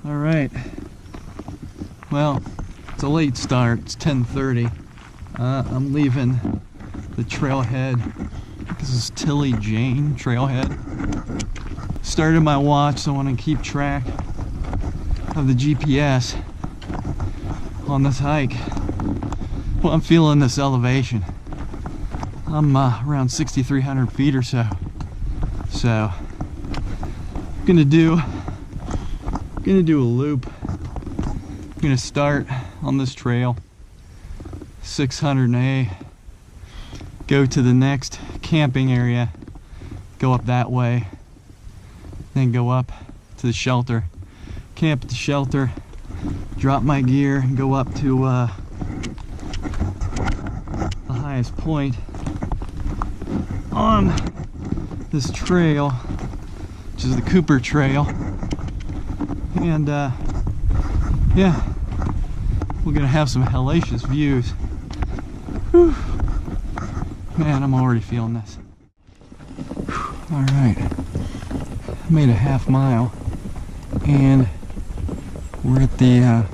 All right. Well, it's a late start. It's 10:30. I'm leaving the trailhead. This is Tilly Jane trailhead. Started my watch, so I want to keep track of the GPS on this hike. Well, I'm feeling this elevation. I'm around 6,300 feet or so. So, I'm gonna do a loop. I'm gonna start on this trail, 600A, go to the next camping area, go up that way, then go up to the shelter, camp at the shelter, drop my gear, and go up to the highest point on this trail, which is the Cooper Trail. And yeah, we're gonna have some hellacious views. Whew. Man, I'm already feeling this. All right, I made a half mile, and we're at the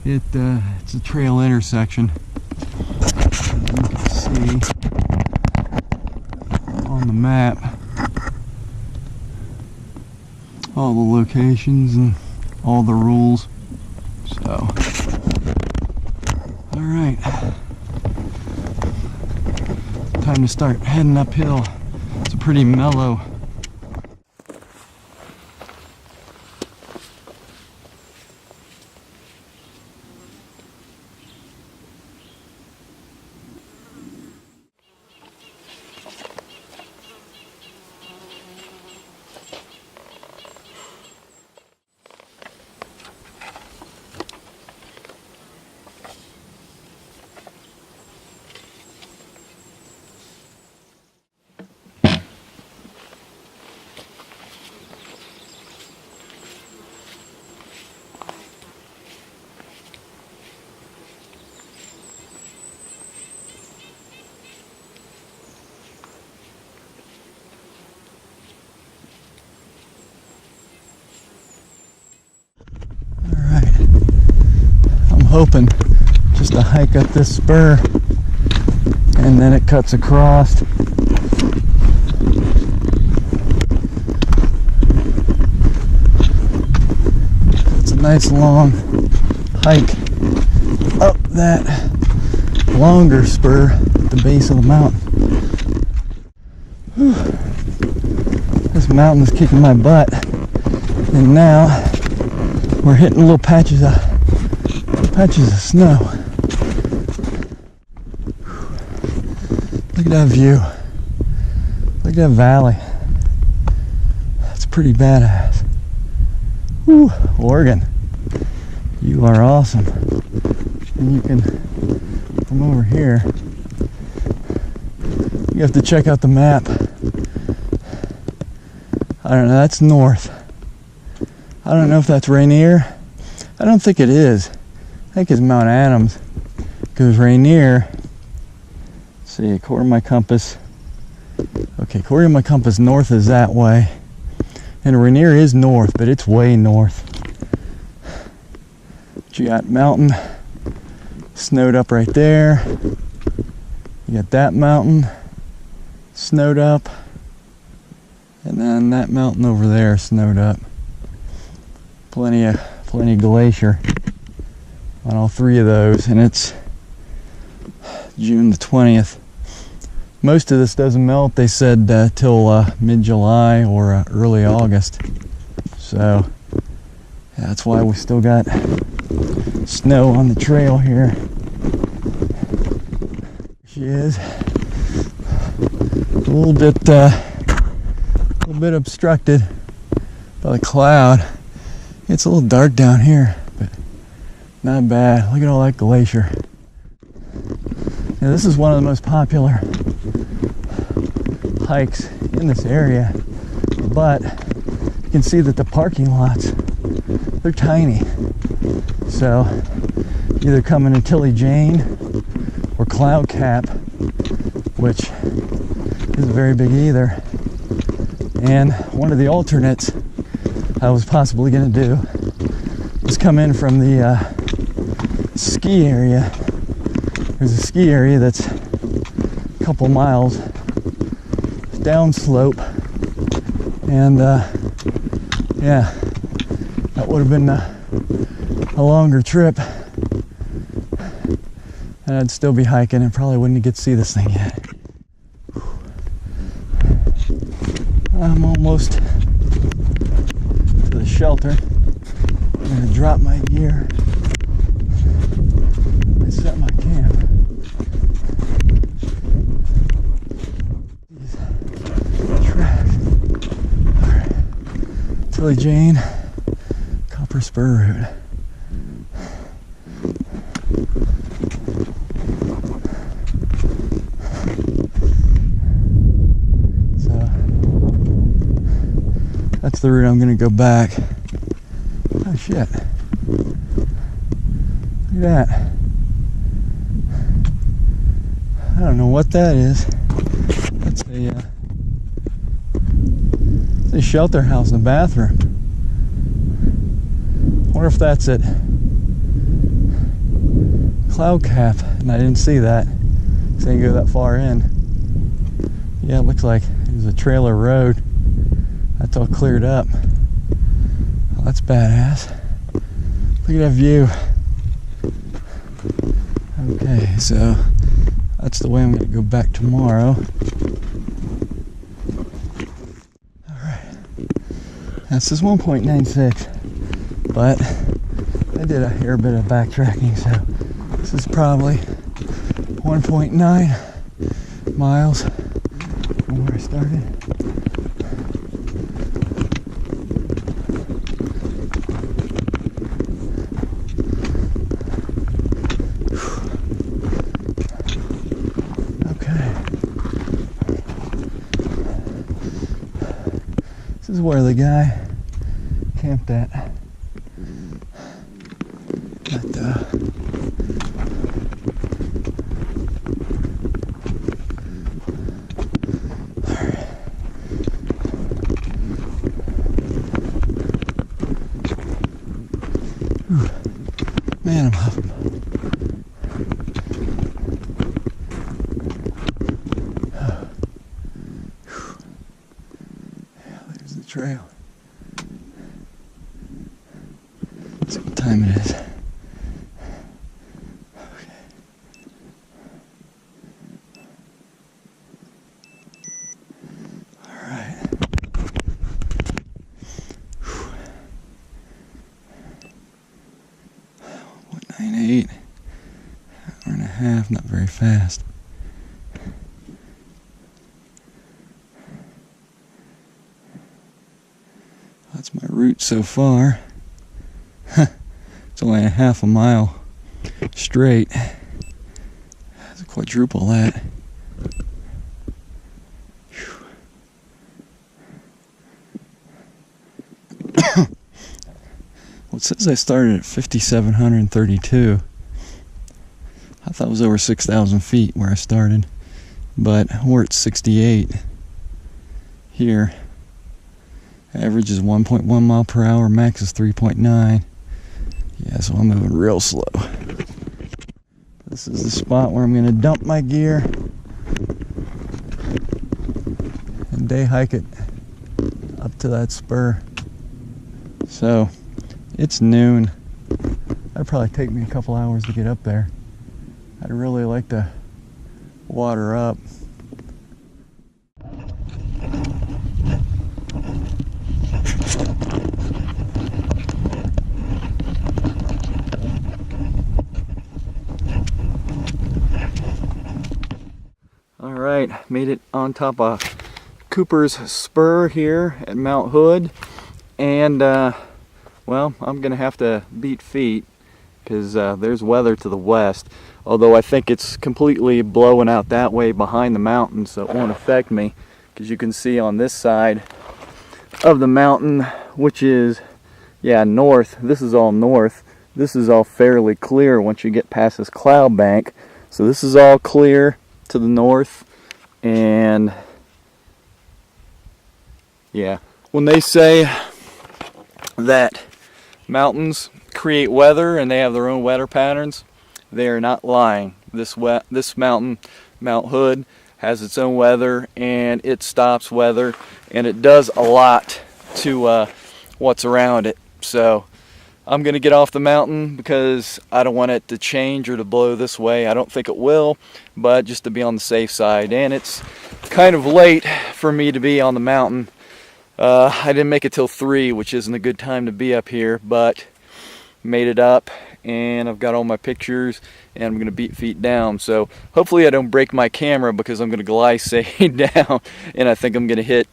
it's a trail intersection. You can see on the map all the locations and all the rules. So, all right, time to start heading uphill. It's a pretty mellow. Hoping just to hike up this spur, and then it cuts across. It's a nice long hike up that longer spur at the base of the mountain. Whew. This mountain is kicking my butt, and now we're hitting little patches of snow. Look at that view. Look at that valley. That's pretty badass. Whew, Oregon, you are awesome. And you can, from over here, you have to check out the map. I don't know, that's north. I don't know if that's Rainier. I don't think it is. I think it's Mount Adams, because Rainier, let's see, according to my compass, okay, according to my compass, north is that way, and Rainier is north, but it's way north. But you got mountain snowed up right there, you got that mountain snowed up, and then that mountain over there snowed up. Plenty of glacier on all three of those, and it's June the 20th. Most of this doesn't melt, they said, till mid-July or early August. So yeah, that's why we still got snow on the trail here. She is a little bit obstructed by the cloud. It's a little dark down here, but not bad. Look at all that glacier. Now, this is one of the most popular hikes in this area, but you can see that the parking lots, they're tiny. So either coming to Tilly Jane or Cloud Cap, which isn't very big either. And one of the alternates I was possibly going to do was come in from the ski area. There's a ski area that's a couple miles downslope, and yeah, that would have been a longer trip, and I'd still be hiking and probably wouldn't get to see this thing yet. I'm almost to the shelter. I'm gonna drop my gear and set my camp. These tracks. Alright. Tilly Jane, Copper Spur route. That's the route I'm going to go back. Oh shit. Look at that. I don't know what that is. That's a shelter house and a bathroom. I wonder if that's it. Cloud Cap, and I didn't see that. So I didn't go that far in. Yeah, it looks like there's a trailer road. That's all cleared up. Oh, that's badass. Look at that view. Okay, so that's the way I'm going to go back tomorrow. Alright. This is 1.96, but I did a hair bit of backtracking, so this is probably 1.9 miles from where I started. This is where the guy camped at. Man, I'm huffing. Trail. Let's see what time it is. Okay. All right. 198. Hour and a half. Not very fast. That's my route so far. It's only a half a mile straight. That's a quadruple that. Well, it says I started at 5,732. I thought it was over 6,000 feet where I started, but we're at 68 here. Average is 1.1 mile per hour, max is 3.9. Yeah, so I'm moving real slow. This is the spot where I'm going to dump my gear and day hike it up to that spur. So it's noon. That'd probably take me a couple hours to get up there. I'd really like to water up. Alright, made it on top of Cooper's Spur here at Mount Hood, and well, I'm gonna have to beat feet because there's weather to the west, although I think it's completely blowing out that way behind the mountain, so it won't affect me, because you can see on this side of the mountain, which is, yeah, north, this is all north, this is all fairly clear once you get past this cloud bank, so this is all clear to the north. And yeah, when they say that mountains create weather and they have their own weather patterns. They are not lying. This mountain, Mount Hood, has its own weather, and it stops weather, and it does a lot to what's around it. So I'm gonna get off the mountain because I don't want it to change or to blow this way. I don't think it will, but just to be on the safe side. And it's kind of late for me to be on the mountain. I didn't make it till 3, which isn't a good time to be up here, but made it up, and I've got all my pictures, and I'm gonna beat feet down. So hopefully I don't break my camera, because I'm gonna glissade down, and I think I'm gonna hit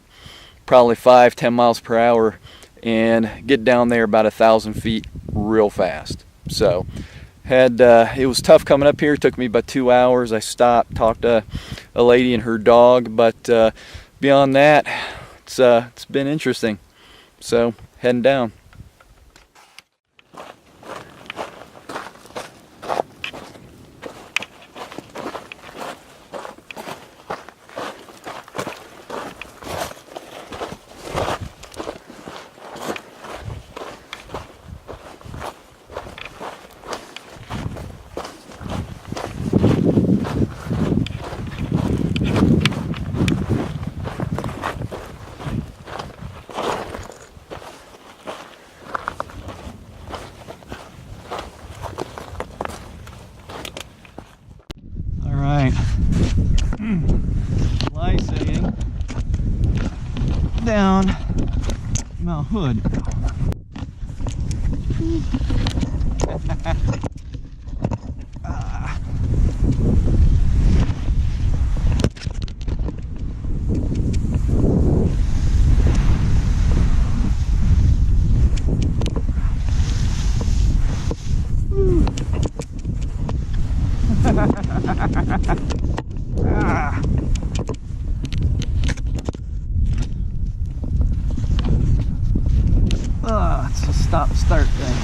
probably 5-10 miles per hour and get down there about 1,000 feet real fast. So it was tough coming up here. It took me about 2 hours. I stopped, talked to a lady and her dog, but beyond that, it's been interesting. So heading down. Gliding down Mount Hood. It's a stop-start thing.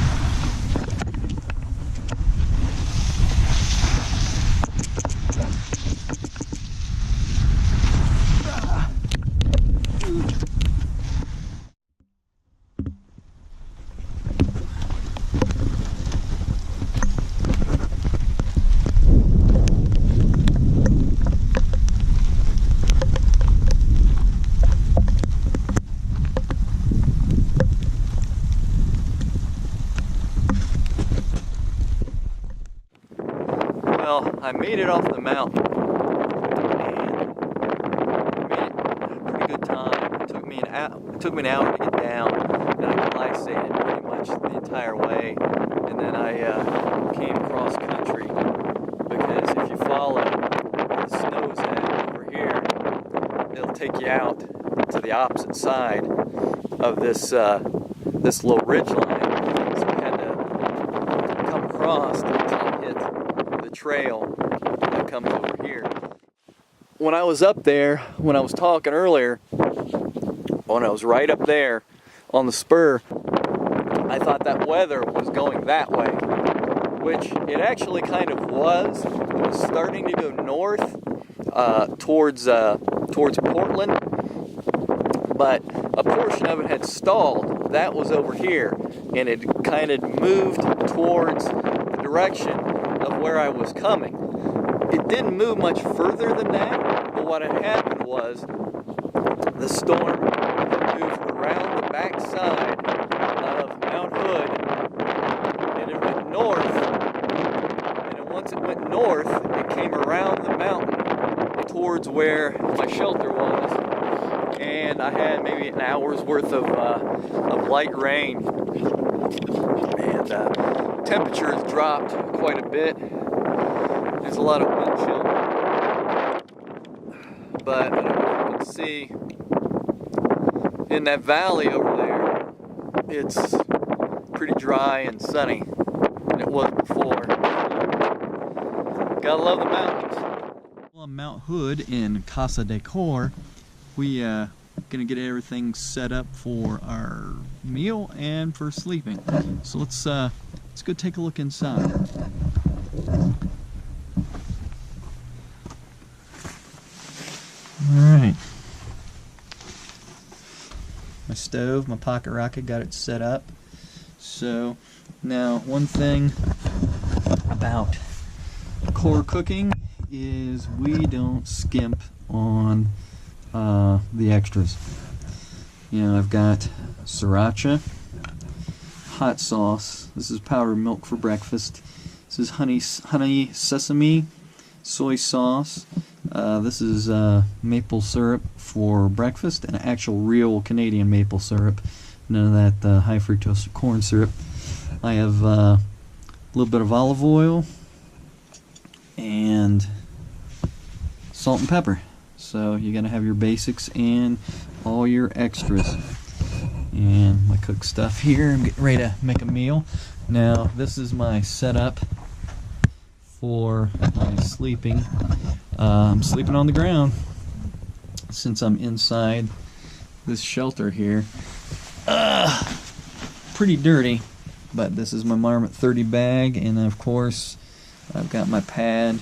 Well, I made it off the mountain, and I made it at a pretty good time. It took me an hour to get down, and I glissaded pretty much the entire way. And then I came cross country, because if you follow where the snow's at over here, it'll take you out to the opposite side of this this little ridge line. So I had to come across until I hit the trail that comes over here. When I was up there, when I was talking earlier, when I was right up there on the spur, I thought that weather was going that way, which it actually kind of was. It was starting to go north towards Portland, but a portion of it had stalled. That was over here, and it kind of moved towards the direction of where I was coming. It didn't move much further than that, but what had happened was the storm moved around the back side of Mount Hood, and it went north, and then once it went north, it came around the mountain towards where my shelter was, and I had maybe an hour's worth of light rain, and temperatures dropped quite a bit. There's a lot of wind chill, but I don't know if you can see in that valley over there, it's pretty dry and sunny than it was before. Gotta love the mountains. On Mount Hood in Casa de COAR, we gonna get everything set up for our meal and for sleeping. So let's go take a look inside. All right. my stove, my pocket rocket, got it set up. So now one thing about COAR cooking is we don't skimp on the extras. You know, I've got sriracha, hot sauce. This is powdered milk for breakfast. This is honey sesame, soy sauce. This is maple syrup for breakfast, and actual real Canadian maple syrup. None of that high fructose corn syrup. I have a little bit of olive oil and salt and pepper. So you gotta have your basics and all your extras. And my cooked stuff here. I'm getting ready to make a meal. Now this is my setup for my sleeping. I'm sleeping on the ground since I'm inside this shelter here. Pretty dirty, but this is my Marmot 30 bag, and of course I've got my pad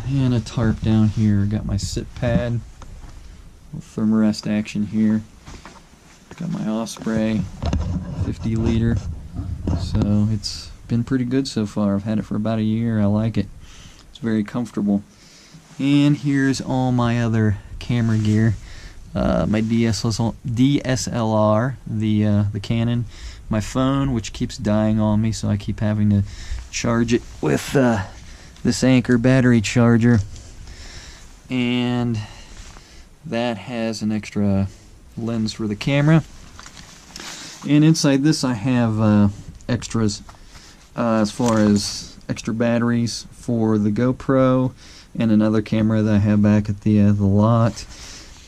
and a tarp down here. Got my sit pad with thermarest action here. Got my Osprey 50 liter. So it's been pretty good so far. I've had it for about a year. I like it. It's very comfortable. And here's all my other camera gear. My DSLR, the Canon. My phone, which keeps dying on me, so I keep having to charge it with this Anchor battery charger. And that has an extra lens for the camera. And inside this I have extras as far as extra batteries for the GoPro and another camera that I have back at the lot.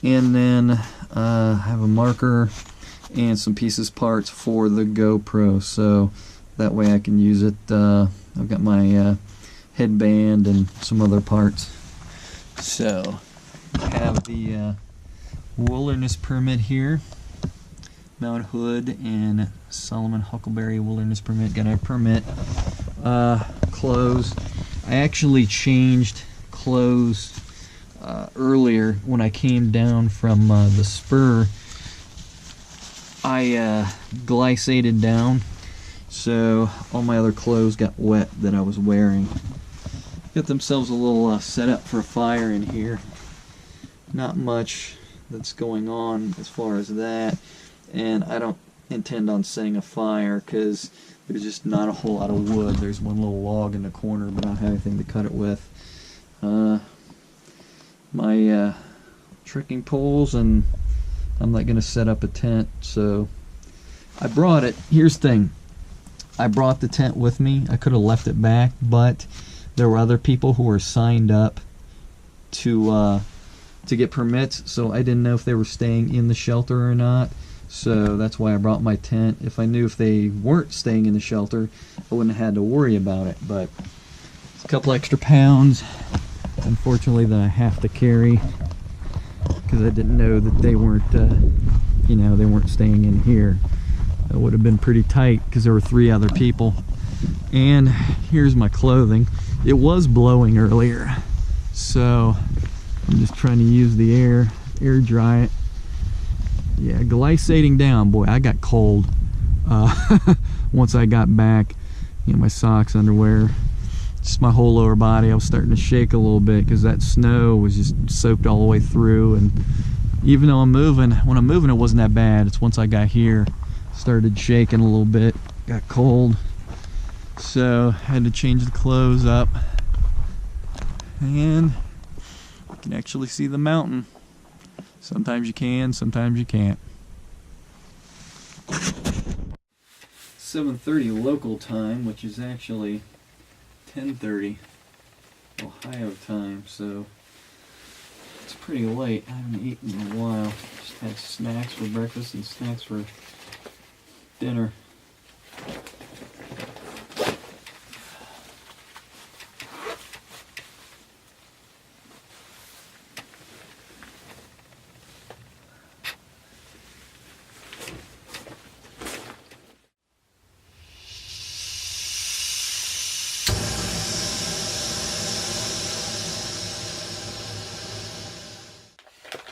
And then I have a marker and some parts for the GoPro, so that way I can use it. I've got my headband and some other parts. So I have the wilderness permit here, Mount Hood and Solomon Huckleberry wilderness permit. Got a permit. Clothes. I actually changed clothes earlier when I came down from the Spur. I glycated down, so all my other clothes got wet that I was wearing. Got themselves a little set up for a fire in here. Not much that's going on as far as that, and I don't intend on setting a fire because there's just not a whole lot of wood. There's one little log in the corner, but I don't have anything to cut it with. My trekking poles, and I'm not going to set up a tent, so I brought it. Here's the thing. I brought the tent with me. I could have left it back, but there were other people who were signed up to get permits, so I didn't know if they were staying in the shelter or not. So that's why I brought my tent. If I knew if they weren't staying in the shelter, I wouldn't have had to worry about it. But it's a couple extra pounds, unfortunately, that I have to carry because I didn't know that they weren't, they weren't staying in here. It would have been pretty tight because there were 3 other people. And here's my clothing. It was blowing earlier, so I'm just trying to use the air dry it. Yeah, glycating down. Boy, I got cold once I got back. My socks, underwear, just my whole lower body. I was starting to shake a little bit because that snow was just soaked all the way through. And even though when I'm moving, it wasn't that bad. It's once I got here, started shaking a little bit, got cold. So had to change the clothes up, and you can actually see the mountain. Sometimes you can, sometimes you can't. 7:30 local time, which is actually 10:30 Ohio time, so it's pretty late. I haven't eaten in a while. Just had snacks for breakfast and snacks for dinner.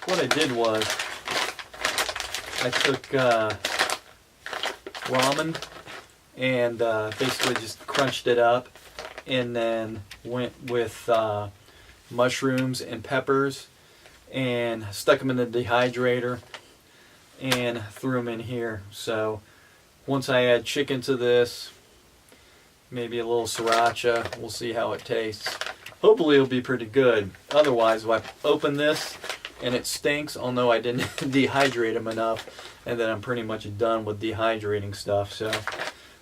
What I did was, I took ramen and basically just crunched it up, and then went with mushrooms and peppers and stuck them in the dehydrator and threw them in here. So once I add chicken to this, maybe a little sriracha, we'll see how it tastes. Hopefully it'll be pretty good. Otherwise, if I open this and it stinks, I'll know I didn't dehydrate them enough, and then I'm pretty much done with dehydrating stuff. So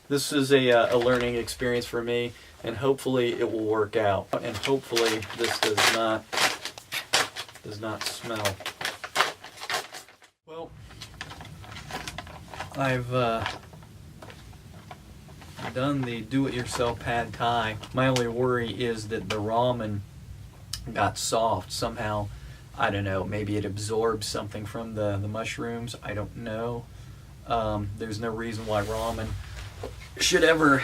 this is a learning experience for me, and hopefully it will work out. And hopefully this does not smell. Well, I've done the do-it-yourself pad thai. My only worry is that the ramen got soft somehow. I don't know, maybe it absorbed something from the mushrooms. I don't know. There's no reason why ramen should ever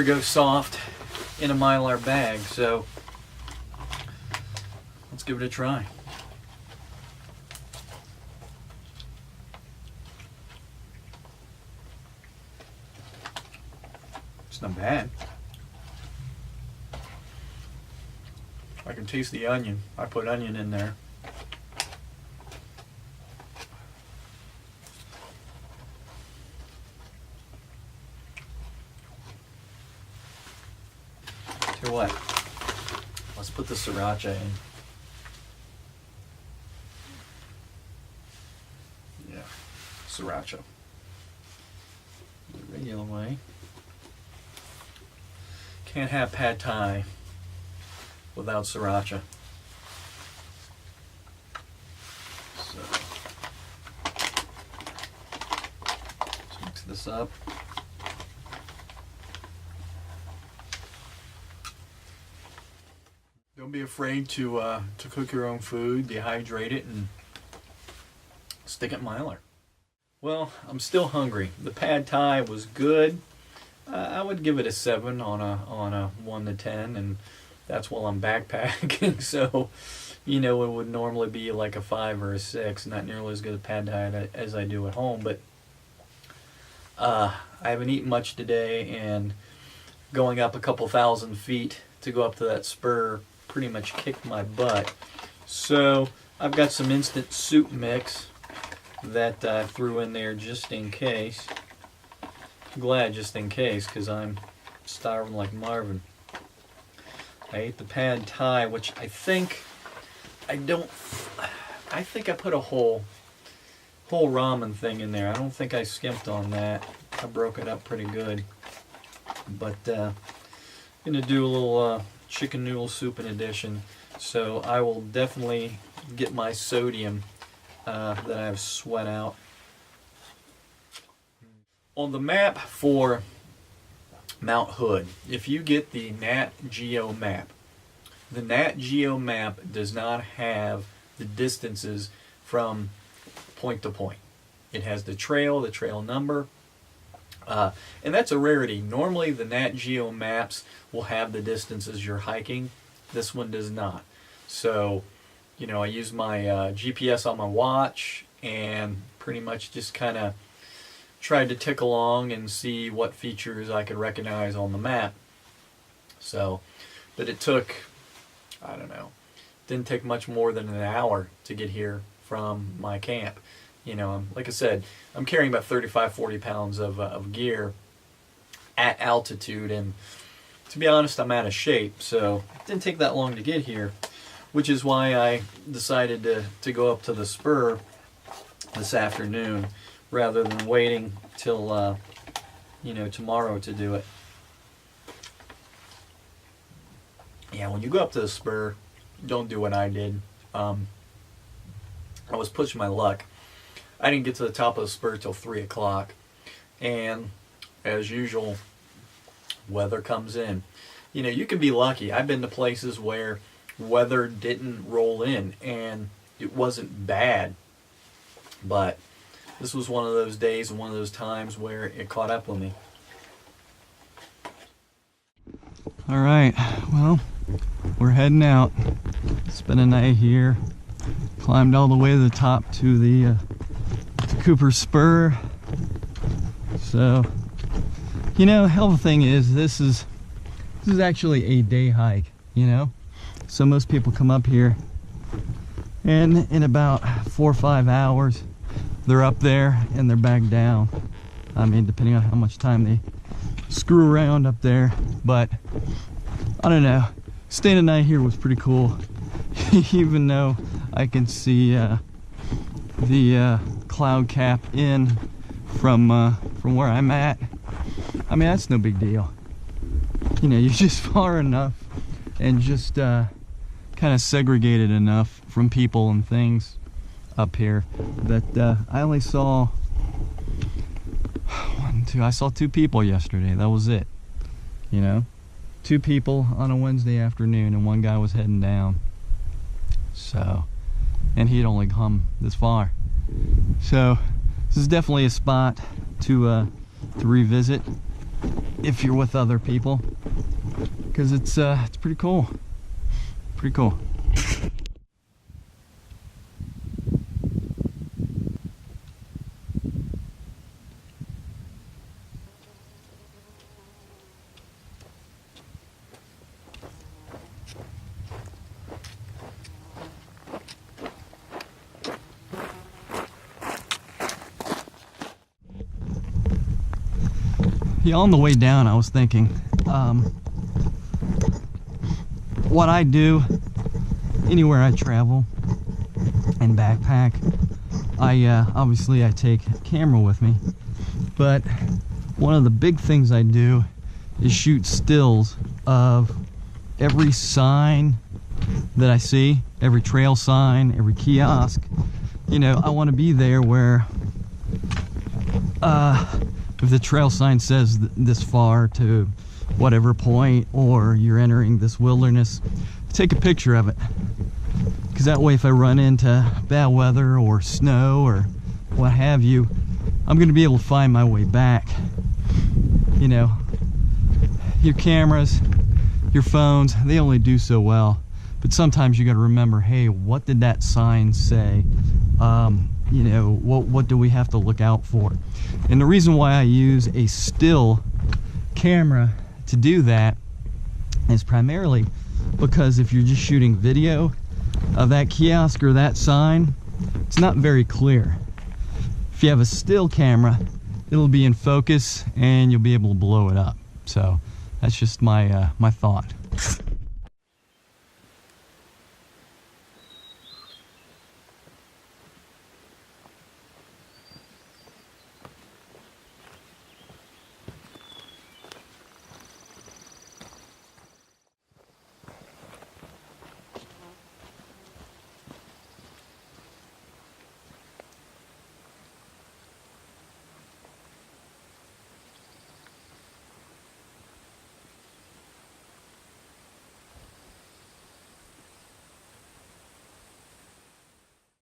go soft in a Mylar bag. So let's give it a try. It's not bad. I can taste the onion. I put onion in there. Tell you what, let's put the sriracha in. Yeah, sriracha. The regular way. Can't have pad thai without sriracha. So let's mix this up. Don't be afraid to cook your own food, dehydrate it, and stick it in Mylar. Well, I'm still hungry. The pad thai was good. I would give it a 7 on a 1 to 10, and that's while I'm backpacking. So, you know, it would normally be like a 5 or a 6, not nearly as good a pad thai as I do at home. But I haven't eaten much today, and going up a couple thousand feet to go up to that spur pretty much kicked my butt. So I've got some instant soup mix that I threw in there just in case. Glad just in case, because I'm starving like Marvin. I ate the pad thai, which I think I put a whole ramen thing in there. I don't think I skimped on that. I broke it up pretty good. But gonna do a little chicken noodle soup in addition. So I will definitely get my sodium that I've sweat out. On the map for Mount Hood, if you get the Nat Geo map, the Nat Geo map does not have the distances from point to point. It has the trail number, and that's a rarity. Normally the Nat Geo maps will have the distances you're hiking. This one does not. So, you know, I use my GPS on my watch and pretty much just kind of tried to tick along and see what features I could recognize on the map. So, but it took, I don't know, didn't take much more than an hour to get here from my camp. You know, like I said, I'm carrying about 35-40 pounds of gear at altitude, and to be honest, I'm out of shape, so it didn't take that long to get here, which is why I decided to go up to the spur this afternoon rather than waiting till you know, tomorrow to do it. Yeah, when you go up to the spur, don't do what I did. I was pushing my luck. I didn't get to the top of the spur till 3 o'clock, and as usual, weather comes in. You know, you can be lucky. I've been to places where weather didn't roll in and it wasn't bad, but this was one of those days and one of those times where it caught up with me. All right, well, we're heading out. Spent a night here. Climbed all the way to the top to the Cooper Spur. So, you know, hell of a thing is this is actually a day hike, you know. So most people come up here and in about 4 or 5 hours they're up there and they're back down. I mean, depending on how much time they screw around up there. But I don't know, staying the night here was pretty cool. Even though I can see the cloud cap in from where I'm at. I mean, that's no big deal. You know, you're just far enough and just kind of segregated enough from people and things up here that I only saw I saw 2 people yesterday. That was it. You know, 2 people on a Wednesday afternoon, and one guy was heading down. So, and he'd only come this far. So this is definitely a spot to revisit if you're with other people, because it's pretty cool. Pretty cool. Yeah, on the way down, I was thinking, what I do anywhere I travel and backpack, obviously I take a camera with me, but one of the big things I do is shoot stills of every sign that I see, every trail sign, every kiosk. You know, I want to be there where if the trail sign says this far to whatever point, or you're entering this wilderness, take a picture of it, because that way if I run into bad weather or snow or what have you, I'm going to be able to find my way back. You know, your cameras, your phones, they only do so well, but sometimes you got to remember, hey, what did that sign say? You know, what do we have to look out for? And the reason why I use a still camera to do that is primarily because if you're just shooting video of that kiosk or that sign, it's not very clear. If you have a still camera, it'll be in focus and you'll be able to blow it up. So that's just my my thought.